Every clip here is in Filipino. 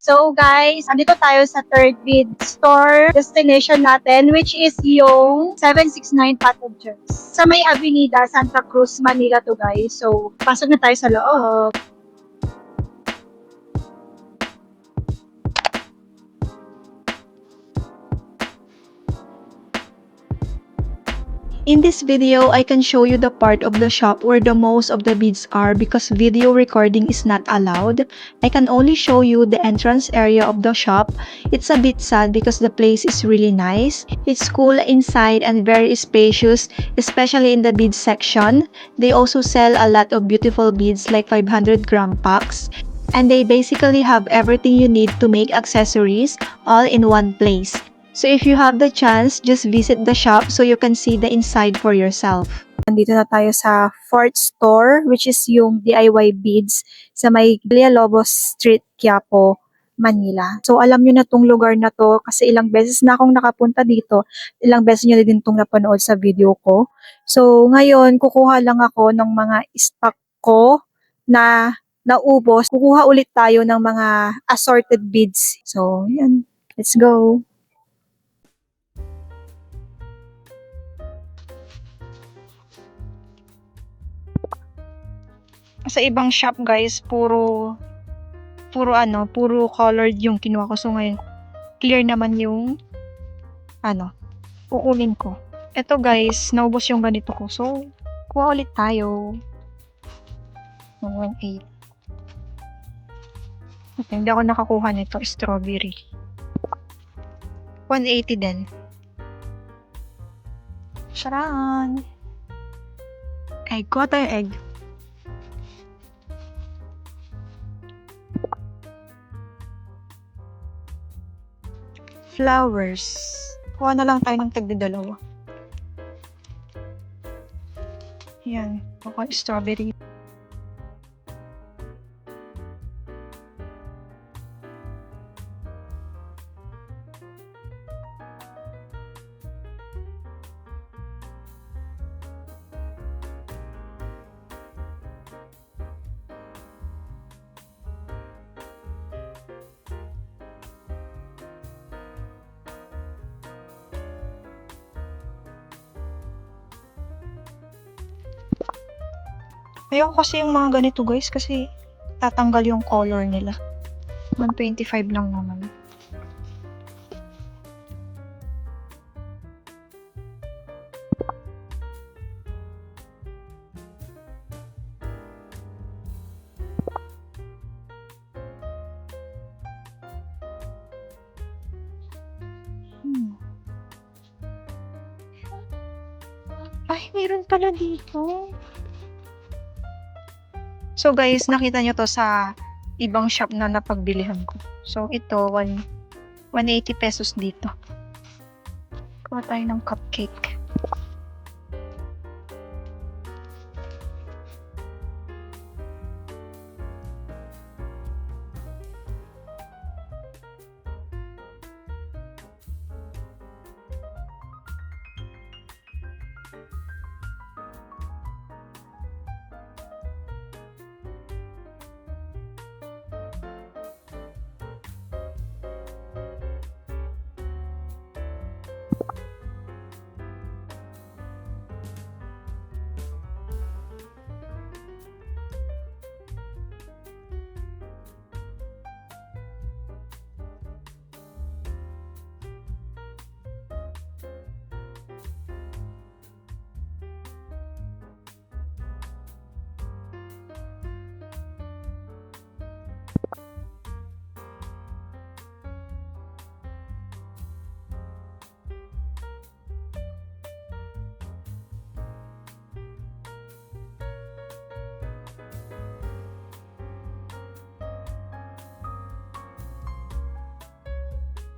So guys, andito tayo sa third bid store destination natin which is yung 769 Passenger sa may Avenida Santa Cruz, Manila to guys. So, pasok na tayo sa loob. In this video, I can show you the part of the shop where the most of the beads are because video recording is not allowed. I can only show you the entrance area of the shop. It's a bit sad because the place is really nice. It's cool inside and very spacious, especially in the beads section. They also sell a lot of beautiful beads like 500-gram packs. And they basically have everything you need to make accessories all in one place. So if you have the chance, just visit the shop so you can see the inside for yourself. Nandito na tayo sa fourth store which is yung DIY beads sa may Villalobos Street, Quiapo, Manila. So alam nyo na tong lugar na to kasi ilang beses na akong nakapunta dito. Ilang beses nyo na din tong napanood sa video ko. So ngayon, kukuha lang ako ng mga stock ko na naubos. Kukuha ulit tayo ng mga assorted beads. So yan, let's go. Sa ibang shop guys, puro colored yung kinuha ko. So ngayon, clear naman yung kukunin ko. Ito guys, naubos yung ganito ko. So, kuha ulit tayo. 1.8. Okay, hindi ako nakakuha nito, strawberry. 180 din. Charan! Egg, kuha tayo egg. Flowers. Kuha na lang tayo ng tagdadalawa. Yan. Kuha strawberry. Ayoko kasi yung mga ganito guys kasi tatanggal yung color nila. 125 lang naman. Ay, meron pala dito. So guys, nakita nyo to sa ibang shop na napagbilihan ko. So ito, 180 pesos dito. Kuha tayo ng cupcake.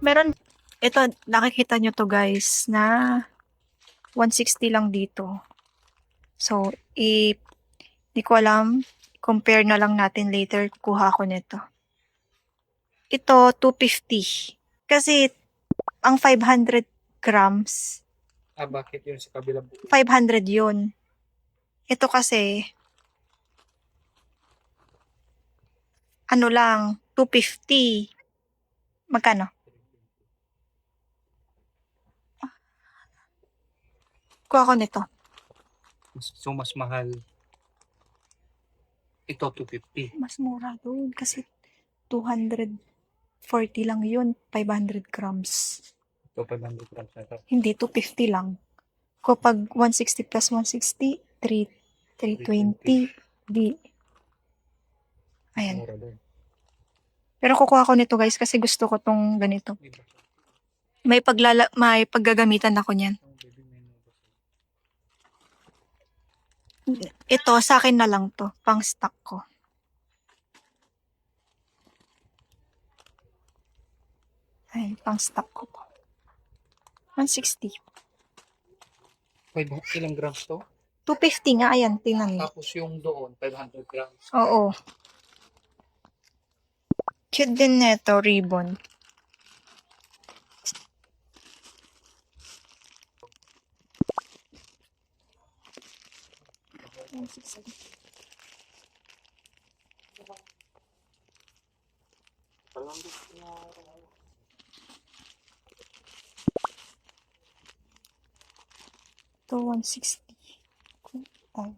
Meron, ito, nakikita nyo to guys, na 160 lang dito. So, di ko alam, compare na lang natin later, kuha ko nito. Ito, 250. Kasi, ang 500 grams, bakit yun sa kabila? 500 yun. Ito kasi, ano lang, 250. Magkano? Kuha ko nito. So, mas mahal. Ito, 250. Mas mura doon kasi 240 lang yun. 500 grams. Ito, 500 grams na ito. Hindi, 250 lang. Kapag 160 plus 160, 320. Di. Ayan. Mura doon. Pero kukuha ko nito guys kasi gusto ko tong ganito. May paggagamitan ako niyan. Ito, sa akin na lang to. Pang stock ko. Ayan, pang stock ko to. 160. Ilang grams to? 250 nga, ayan, tingnan mo. Tapos yung doon, 500 grams. Oo. Cute din neto, ribbon. To 160. Oh.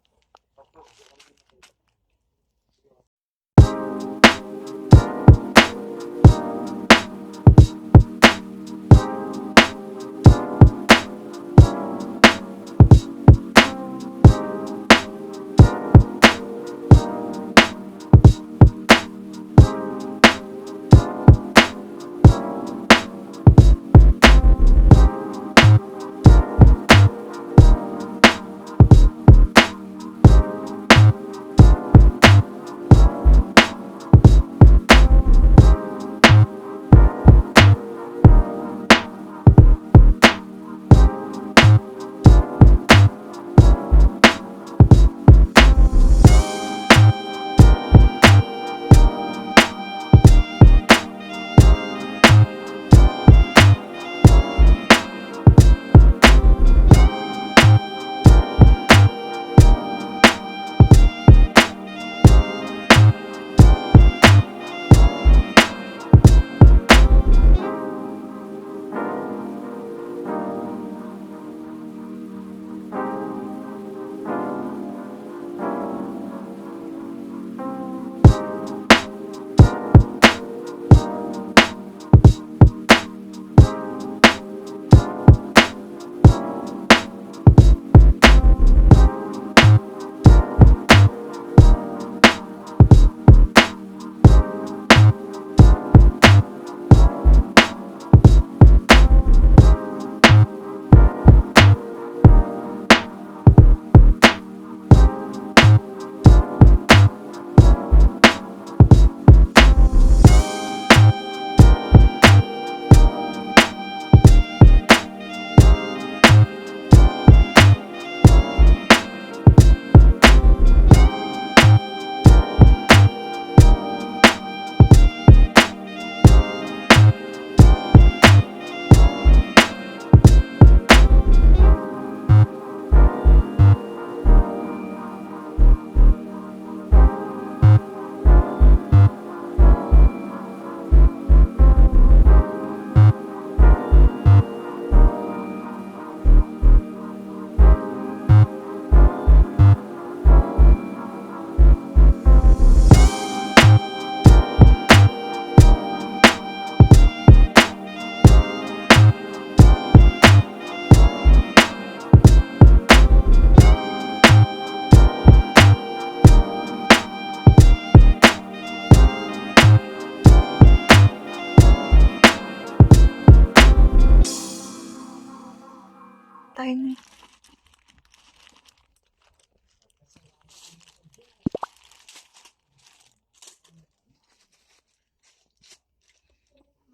Tiny.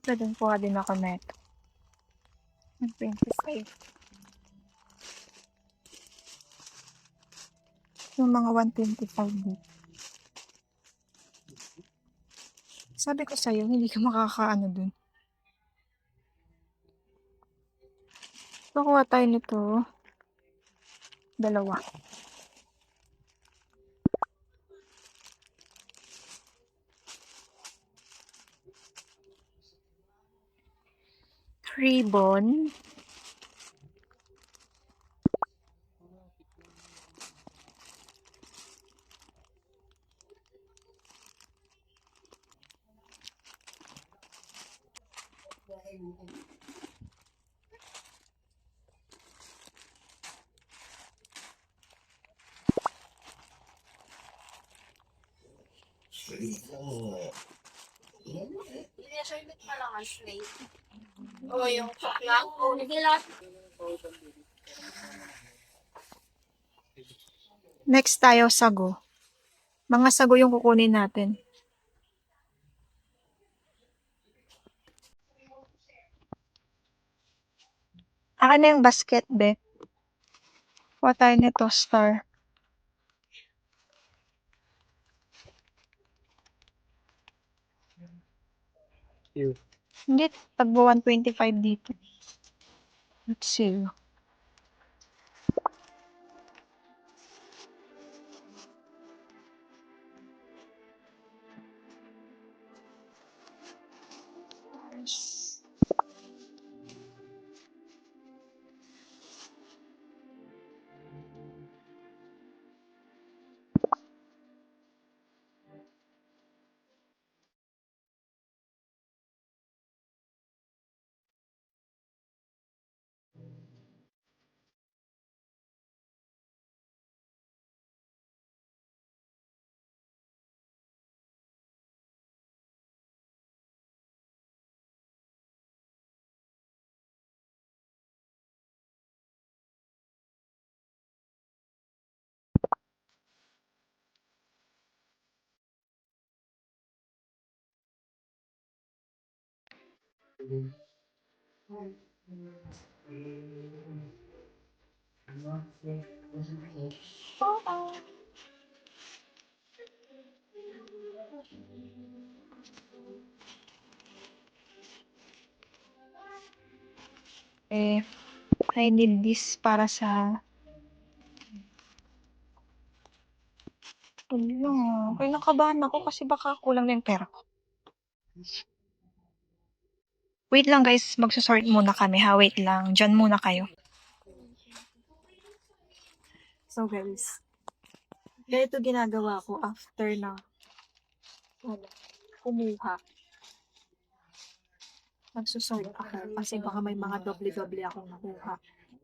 Pwedeng kuha din ako neto. 125. Yung mga 125 dito. Sabi ko sa'yo, hindi ka makakaano dun. Kukuha tayo nito. Dalawa. ribbon. Next tayo, sago. Mga sago yung kukunin natin. Akin na yung basket, be. Kuha tayo nito, star. Ew. Hindi, tagbo 125 dito. Let's see. I need this para sa... Ano, kaya nakabahan ako kasi baka kulang na yung pera ko. Wait lang guys, magsusort muna kami ha. Wait lang, dyan muna kayo. So guys, ganito ginagawa ko after na kumuha. Magsusort ako kasi baka may mga doble-doble akong nakuha.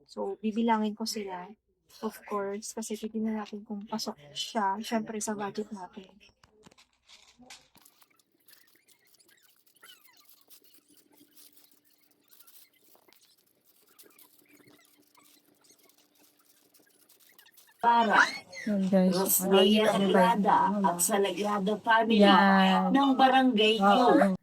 So, bibilangin ko sila. Of course, kasi titignan natin kung pasok siya, syempre sa budget natin. Para Rosemary Lagrada at sa Lagrada family ng barangay niyo.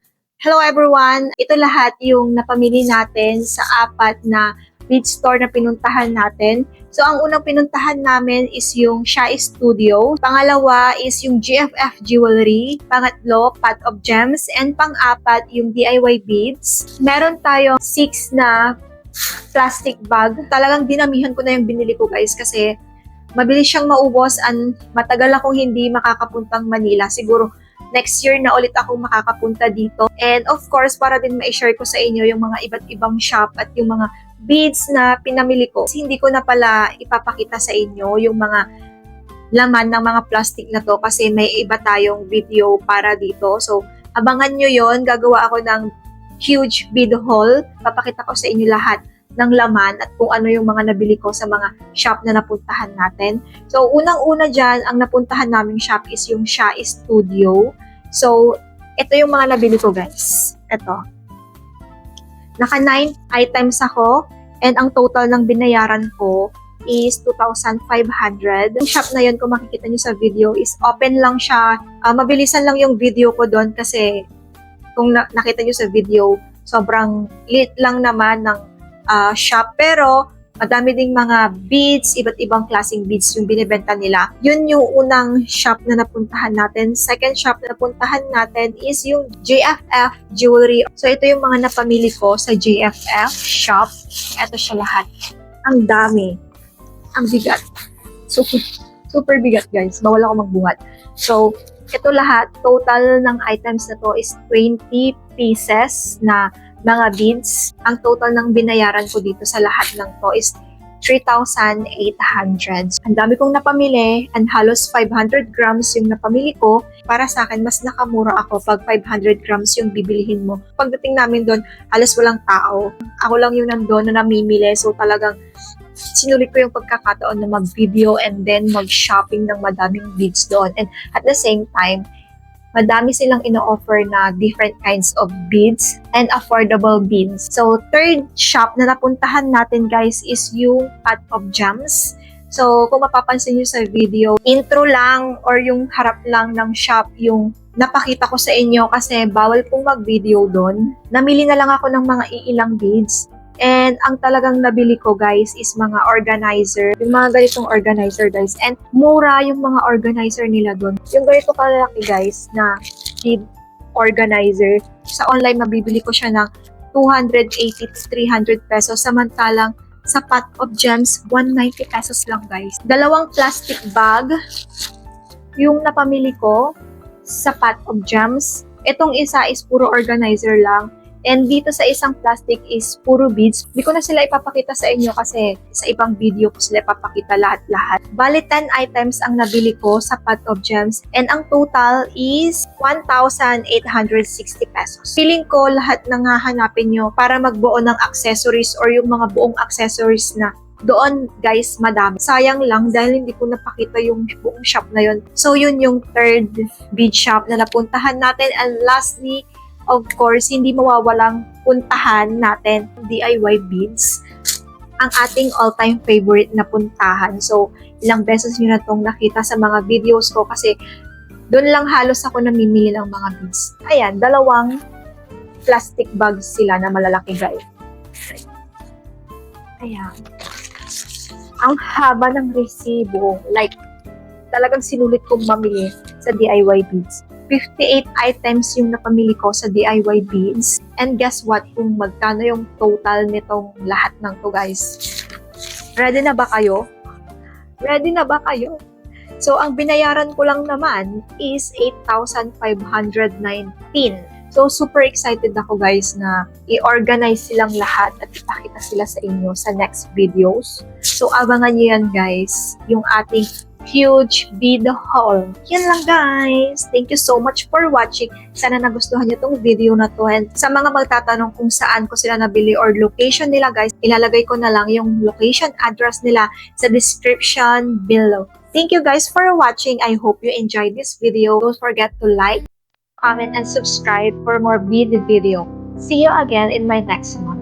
Hello everyone! Ito lahat yung napamili natin sa 4 na bead store na pinuntahan natin. So, ang unang pinuntahan namin is yung Shy Studio. Pangalawa is yung GFF Jewelry. Pangatlo, Pot of Gems. And pang-apat, yung DIY Beads. Meron tayong 6 na plastic bag. Talagang dinamihan ko na yung binili ko guys kasi mabilis siyang maubos and matagal akong hindi makakapuntang Manila. Siguro next year na ulit ako makakapunta dito. And of course, para din ma-share ko sa inyo yung mga iba't ibang shop at yung mga beads na pinamili ko. Kasi hindi ko na pala ipapakita sa inyo yung mga laman ng mga plastic na to kasi may iba tayong video para dito. So, abangan nyo yon. Gagawa ako ng huge bead haul. Papakita ko sa inyo lahat ng laman at kung ano yung mga nabili ko sa mga shop na napuntahan natin. So, unang-una dyan, ang napuntahan naming shop is yung Shy Studio. So, ito yung mga nabili ko, guys. Ito. Naka 9 items ako and ang total ng binayaran ko is 2,500. Yung shop na yun, kung makikita nyo sa video, is open lang siya. Mabilisan lang yung video ko doon kasi kung nakita nyo sa video, sobrang lit lang naman ng shop, pero madami ding mga beads, iba't ibang klaseng beads yung binibenta nila. Yun yung unang shop na napuntahan natin. Second shop na napuntahan natin is yung JFF Jewelry. So, ito yung mga napamili ko sa JFF shop. Ito siya lahat. Ang dami. Ang bigat. Super bigat, guys. Bawal ako magbuhat. So, ito lahat, total ng items na to is 20 pieces na mga beads. Ang total ng binayaran ko dito sa lahat ng to is 3,800. Ang dami kong napamili and halos 500 grams yung napamili ko. Para sa akin, mas nakamura ako pag 500 grams yung bibilihin mo. Pagdating namin doon, halos walang tao. Ako lang yung nandoon na namimili. So talagang sinulit ko yung pagkakataon na mag-video and then mag-shopping ng madaming beads doon. And at the same time, madami silang ino-offer na different kinds of beads and affordable beads. So, third shop na napuntahan natin guys is yung Pot of Gems. So, kung mapapansin nyo sa video, intro lang or yung harap lang ng shop yung napakita ko sa inyo kasi bawal pong mag-video doon. Namili na lang ako ng mga iilang beads. And ang talagang nabili ko guys is mga organizer. Yung mga ganitong organizer guys. And mura yung mga organizer nila doon. Yung ganito kalaki guys na bead organizer. Sa online mabibili ko siya ng 280 to 300 pesos. Samantalang sa Pot of Gems, 190 pesos lang guys. Dalawang plastic bag yung napamili ko sa Pot of Gems. Itong isa is puro organizer lang. And dito sa isang plastic is puro beads. Hindi ko na sila ipapakita sa inyo kasi sa ibang video ko sila ipapakita lahat-lahat. Bali 10 items ang nabili ko sa Pot of Gems and ang total is 1,860 pesos. Feeling ko lahat ng hahanapin nyo para magbuo ng accessories or yung mga buong accessories na doon guys madami. Sayang lang dahil hindi ko napakita yung buong shop na yun. So yun yung third bead shop na napuntahan natin. And lastly, of course, hindi mawawalang puntahan natin DIY beads. Ang ating all-time favorite na puntahan. So, ilang beses nyo na itong nakita sa mga videos ko kasi doon lang halos ako namimili ng mga beads. Ayan, dalawang plastic bags sila na malalaki guys. Ayan. Ang haba ng resibo. Like, talagang sinulit kong mamili sa DIY beads. 58 items yung napamili ko sa DIY beads. And guess what? Kung magkano yung total nitong lahat ng to guys. Ready na ba kayo? Ready na ba kayo? So, ang binayaran ko lang naman is 8,519. So, super excited ako guys na i-organize silang lahat at ipakita sila sa inyo sa next videos. So, abangan nyo yan guys. Yung ating huge bead haul. Yan lang guys. Thank you so much for watching. Sana nagustuhan nyo tong video na to. And sa mga magtatanong kung saan ko sila nabili or location nila guys, ilalagay ko na lang yung location address nila sa description below. Thank you guys for watching. I hope you enjoyed this video. Don't forget to like, comment, and subscribe for more bead video. See you again in my next one.